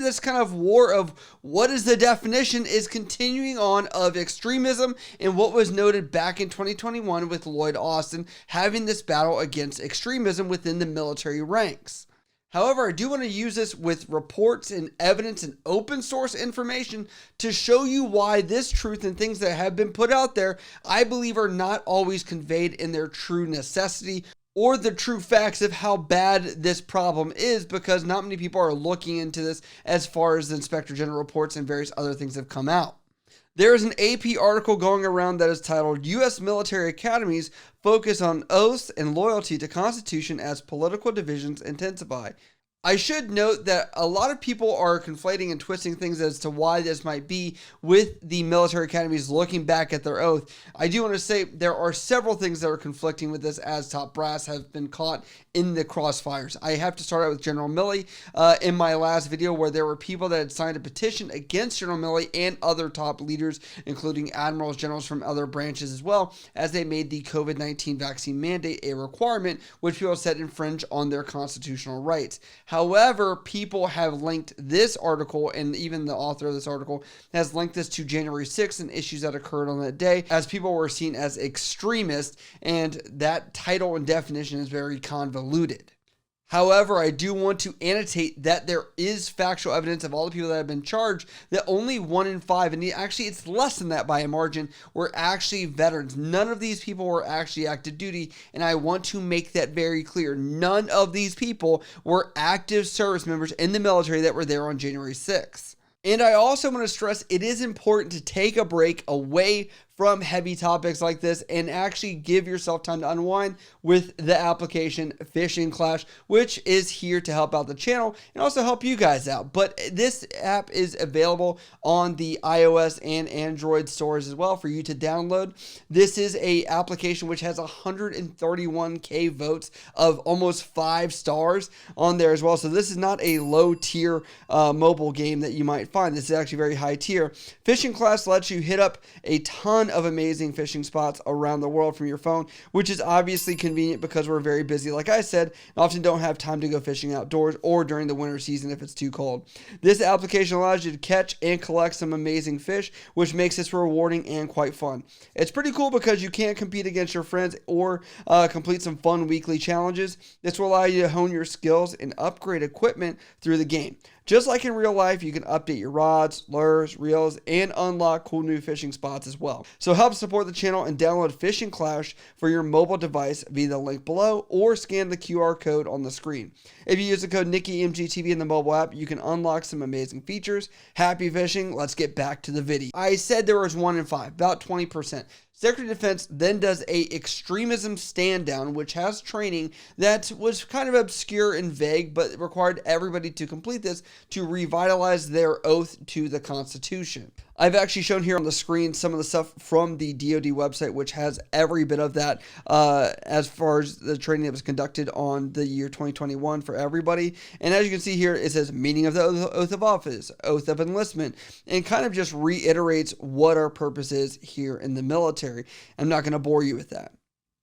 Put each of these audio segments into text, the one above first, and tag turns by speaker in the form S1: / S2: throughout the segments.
S1: this kind of war of what is the definition is continuing on of extremism and what was noted back in 2021 with Lloyd Austin having this battle against extremism within the military ranks. However, I do want to use this with reports and evidence and open source information to show you why this truth and things that have been put out there, I believe, are not always conveyed in their true necessity or the true facts of how bad this problem is, because not many people are looking into this as far as the Inspector General reports and various other things have come out. There is an AP article going around that is titled, U.S. Military Academies Focus on Oaths and Loyalty to Constitution as Political Divisions Intensify. I should note that a lot of people are conflating and twisting things as to why this might be with the military academies looking back at their oath. I do want to say there are several things that are conflicting with this, as top brass have been caught in the crossfires. I have to start out with General Milley in my last video, where there were people that had signed a petition against General Milley and other top leaders, including admirals, generals from other branches as well, as they made the COVID-19 vaccine mandate a requirement, which people said infringe on their constitutional rights. However, people have linked this article, and even the author of this article has linked this to January 6th and issues that occurred on that day, as people were seen as extremists, and that title and definition is very convoluted. However, I do want to annotate that there is factual evidence of all the people that have been charged that only 1 in 5, and actually it's less than that by a margin, were actually veterans. None of these people were actually active duty, and I want to make that very clear. None of these people were active service members in the military that were there on January 6th. And I also want to stress it is important to take a break away from heavy topics like this and actually give yourself time to unwind with the application Fishing Clash, which is here to help out the channel and also help you guys out. But this app is available on the iOS and Android stores as well for you to download. This is a application which has 131k votes of almost 5 stars on there as well. So this is not a low tier mobile game that you might find. This is actually very high tier. Fishing Clash lets you hit up a ton of amazing fishing spots around the world from your phone, which is obviously convenient because we're very busy, like I said, and often don't have time to go fishing outdoors or during the winter season if it's too cold. This application allows you to catch and collect some amazing fish, which makes this rewarding and quite fun. It's pretty cool because you can't compete against your friends or complete some fun weekly challenges. This will allow you to hone your skills and upgrade equipment through the game. Just like in real life, you can update your rods, lures, reels, and unlock cool new fishing spots as well. So help support the channel and download Fishing Clash for your mobile device via the link below or scan the QR code on the screen. If you use the code NickyMGTV in the mobile app, you can unlock some amazing features. Happy fishing. Let's get back to the video. I said there was 1 in 5, about 20%. Secretary of Defense then does a extremism stand down, which has training that was kind of obscure and vague, but required everybody to complete this to revitalize their oath to the Constitution. I've actually shown here on the screen some of the stuff from the DoD website, which has every bit of that as far as the training that was conducted on the year 2021 for everybody. And as you can see here, it says meaning of the oath of office, oath of enlistment, and kind of just reiterates what our purpose is here in the military. I'm not going to bore you with that.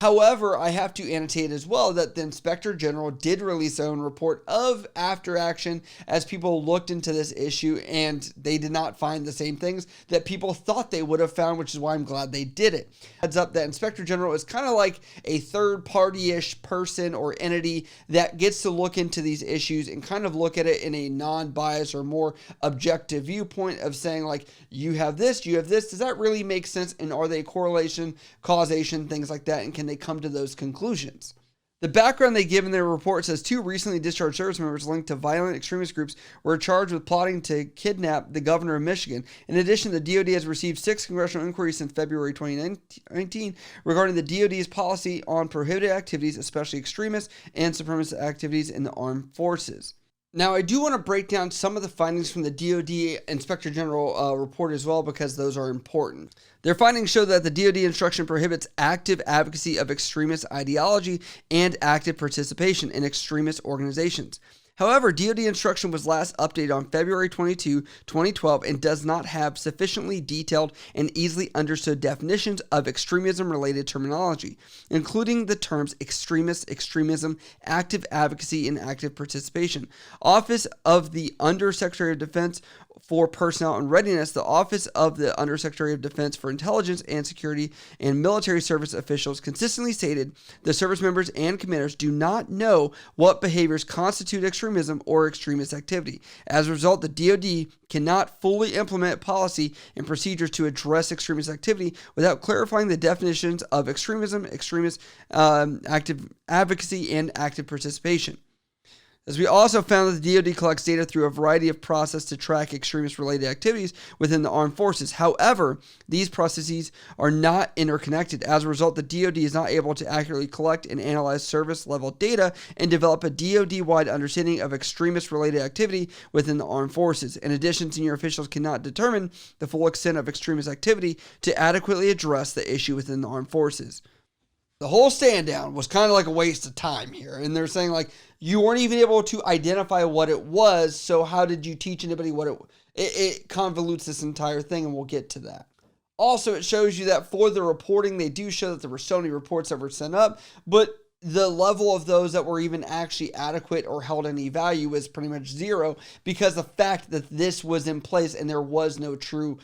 S1: However, I have to annotate as well that the Inspector General did release their own report of after action as people looked into this issue, and they did not find the same things that people thought they would have found, which is why I'm glad they did it. Heads up that Inspector General is kind of like a third party-ish person or entity that gets to look into these issues and kind of look at it in a non-biased or more objective viewpoint of saying, like, you have this, does that really make sense, and are they correlation, causation, things like that, and can they come to those conclusions? The background they give in their report says 2 recently discharged service members linked to violent extremist groups were charged with plotting to kidnap the governor of Michigan. In addition, the DoD has received 6 congressional inquiries since February 2019 regarding the DoD's policy on prohibited activities, especially extremist and supremacist activities in the armed forces. Now, I do want to break down some of the findings from the DoD Inspector General report as well, because those are important. Their findings show that the DoD instruction prohibits active advocacy of extremist ideology and active participation in extremist organizations. However, DoD instruction was last updated on February 22, 2012 and does not have sufficiently detailed and easily understood definitions of extremism-related terminology, including the terms extremist, extremism, active advocacy, and active participation. Office of the Undersecretary of Defense for Personnel and Readiness, the Office of the Undersecretary of Defense for Intelligence and Security, and military service officials consistently stated the service members and commanders do not know what behaviors constitute extremism or extremist activity. As a result, the DoD cannot fully implement policy and procedures to address extremist activity without clarifying the definitions of extremism, active advocacy, and active participation. As we also found that the DoD collects data through a variety of processes to track extremist-related activities within the armed forces. However, these processes are not interconnected. As a result, the DoD is not able to accurately collect and analyze service-level data and develop a DoD-wide understanding of extremist-related activity within the armed forces. In addition, senior officials cannot determine the full extent of extremist activity to adequately address the issue within the armed forces. The whole stand down was kind of like a waste of time here. And they're saying, like, you weren't even able to identify what it was, so how did you teach anybody what it convolutes this entire thing, and we'll get to that. Also, it shows you that for the reporting, they do show that there were so many reports that were sent up, but the level of those that were even actually adequate or held any value is pretty much zero, because the fact that this was in place and there was no true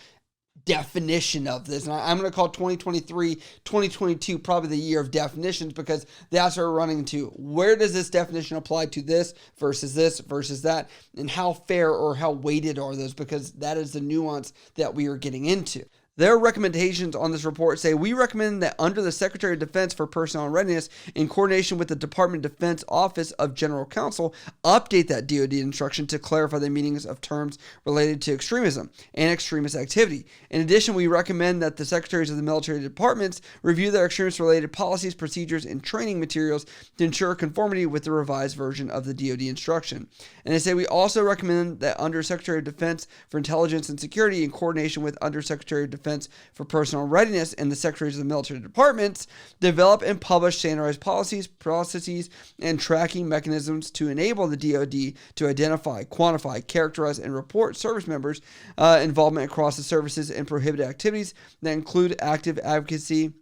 S1: definition of this. And I'm going to call 2023, 2022 probably the year of definitions, because that's what we're running into. Where does this definition apply to this versus that? And how fair or how weighted are those? Because that is the nuance that we are getting into. Their recommendations on this report say, we recommend that under the Secretary of Defense for Personnel and Readiness, in coordination with the Department of Defense Office of General Counsel, update that DoD instruction to clarify the meanings of terms related to extremism and extremist activity. In addition, we recommend that the secretaries of the military departments review their extremist-related policies, procedures, and training materials to ensure conformity with the revised version of the DoD instruction. And they say, we also recommend that under Secretary of Defense for Intelligence and Security, in coordination with Undersecretary of Defense for Personnel Readiness and the secretaries of the military departments, develop and publish standardized policies, processes, and tracking mechanisms to enable the DoD to identify, quantify, characterize, and report service members' involvement across the services and prohibited activities that include active advocacy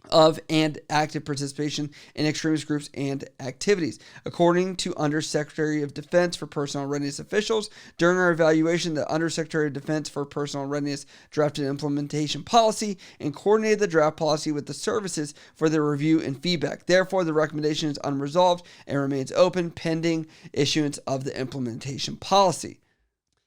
S1: of and active participation in extremist groups and activities. According to Undersecretary of Defense for Personnel Readiness officials, during our evaluation, the Undersecretary of Defense for Personnel Readiness drafted implementation policy and coordinated the draft policy with the services for their review and feedback. Therefore, the recommendation is unresolved and remains open pending issuance of the implementation policy.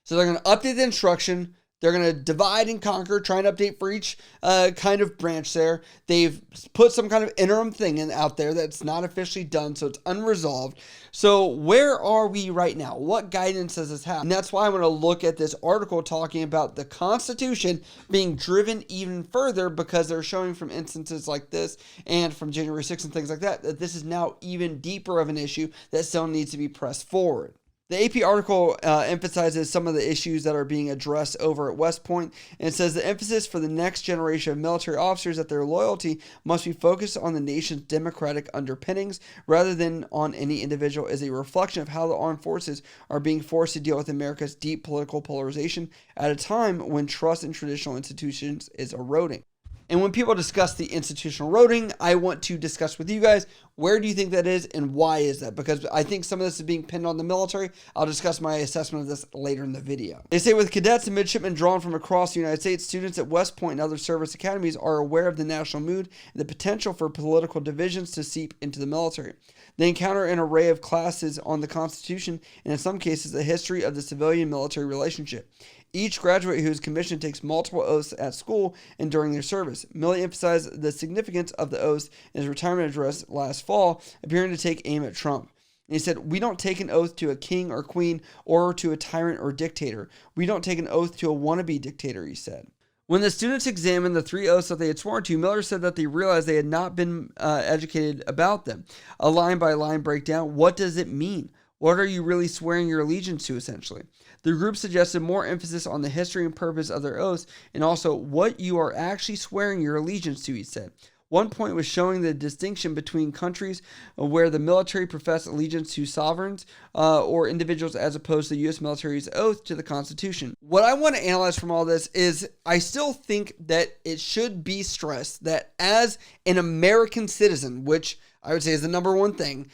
S1: So they're going to update the instruction. They're going to divide and conquer, try and update for each kind of branch there. They've put some kind of interim thing out there that's not officially done, so it's unresolved. So where are we right now? What guidance does this have? And that's why I want to look at this article talking about the Constitution being driven even further, because they're showing from instances like this and from January 6th and things like that, that this is now even deeper of an issue that still needs to be pressed forward. The AP article emphasizes some of the issues that are being addressed over at West Point, and it says the emphasis for the next generation of military officers that their loyalty must be focused on the nation's democratic underpinnings rather than on any individual is a reflection of how the armed forces are being forced to deal with America's deep political polarization at a time when trust in traditional institutions is eroding. And when people discuss the institutional eroding, I want to discuss with you guys, where do you think that is and why is that? Because I think some of this is being pinned on the military. I'll discuss my assessment of this later in the video. They say with cadets and midshipmen drawn from across the United States, students at West Point and other service academies are aware of the national mood and the potential for political divisions to seep into the military. They encounter an array of classes on the Constitution and in some cases a history of the civilian-military relationship. Each graduate who is commissioned takes multiple oaths at school and during their service. Milley emphasized the significance of the oaths in his retirement address last fall, appearing to take aim at Trump. And he said, "We don't take an oath to a king or queen or to a tyrant or dictator. We don't take an oath to a wannabe dictator," he said. When the students examined the 3 oaths that they had sworn to, Miller said that they realized they had not been educated about them. A line-by-line breakdown. What does it mean? What are you really swearing your allegiance to, essentially? The group suggested more emphasis on the history and purpose of their oaths and also what you are actually swearing your allegiance to, he said. One point was showing the distinction between countries where the military profess allegiance to sovereigns or individuals as opposed to the U.S. military's oath to the Constitution. What I want to analyze from all this is I still think that it should be stressed that as an American citizen, which I would say is the number one thing,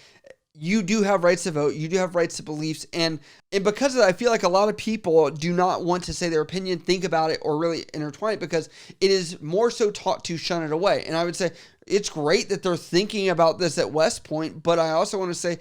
S1: you do have rights to vote, you do have rights to beliefs, and because of that, I feel like a lot of people do not want to say their opinion, think about it, or really intertwine it because it is more so taught to shun it away. And I would say it's great that they're thinking about this at West Point, but I also want to say,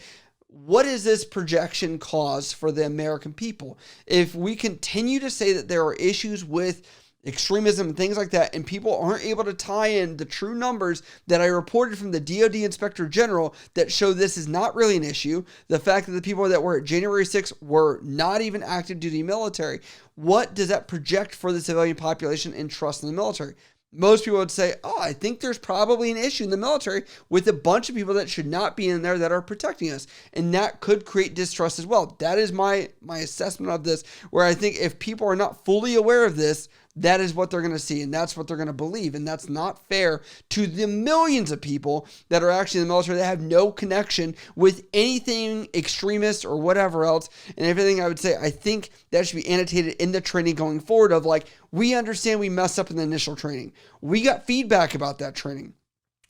S1: what is this projection cause for the American people? If we continue to say that there are issues with extremism and things like that, and people aren't able to tie in the true numbers that I reported from the DoD Inspector General that show this is not really an issue, the fact that the people that were at January 6th were not even active duty military, what does that project for the civilian population and trust in the military? Most people would say, oh, I think there's probably an issue in the military with a bunch of people that should not be in there that are protecting us. And that could create distrust as well. That is my assessment of this, where I think if people are not fully aware of this, that is what they're going to see, and that's what they're going to believe, and that's not fair to the millions of people that are actually in the military that have no connection with anything extremist or whatever else, and everything. I would say I think that should be annotated in the training going forward of like, we understand we messed up in the initial training. We got feedback about that training.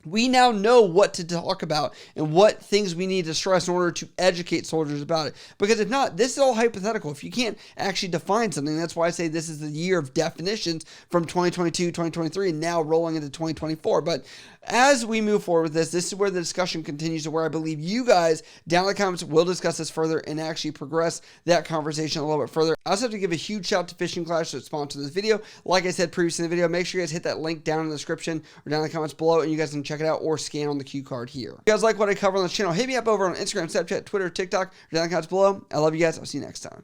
S1: We now know what to talk about and what things we need to stress in order to educate soldiers about it. Because if not, this is all hypothetical. If you can't actually define something, that's why I say this is the year of definitions from 2022, 2023, and now rolling into 2024. But as we move forward with this is where the discussion continues to where I believe you guys down in the comments will discuss this further and actually progress that conversation a little bit further. I also have to give a huge shout out to Fishing Clash that sponsored this video. Like I said previously in the video, make sure you guys hit that link down in the description or down in the comments below, and you guys can check it out or scan on the cue card here. If you guys like what I cover on this channel, hit me up over on Instagram, Snapchat, Twitter, TikTok, or down in the comments below. I love you guys. I'll see you next time.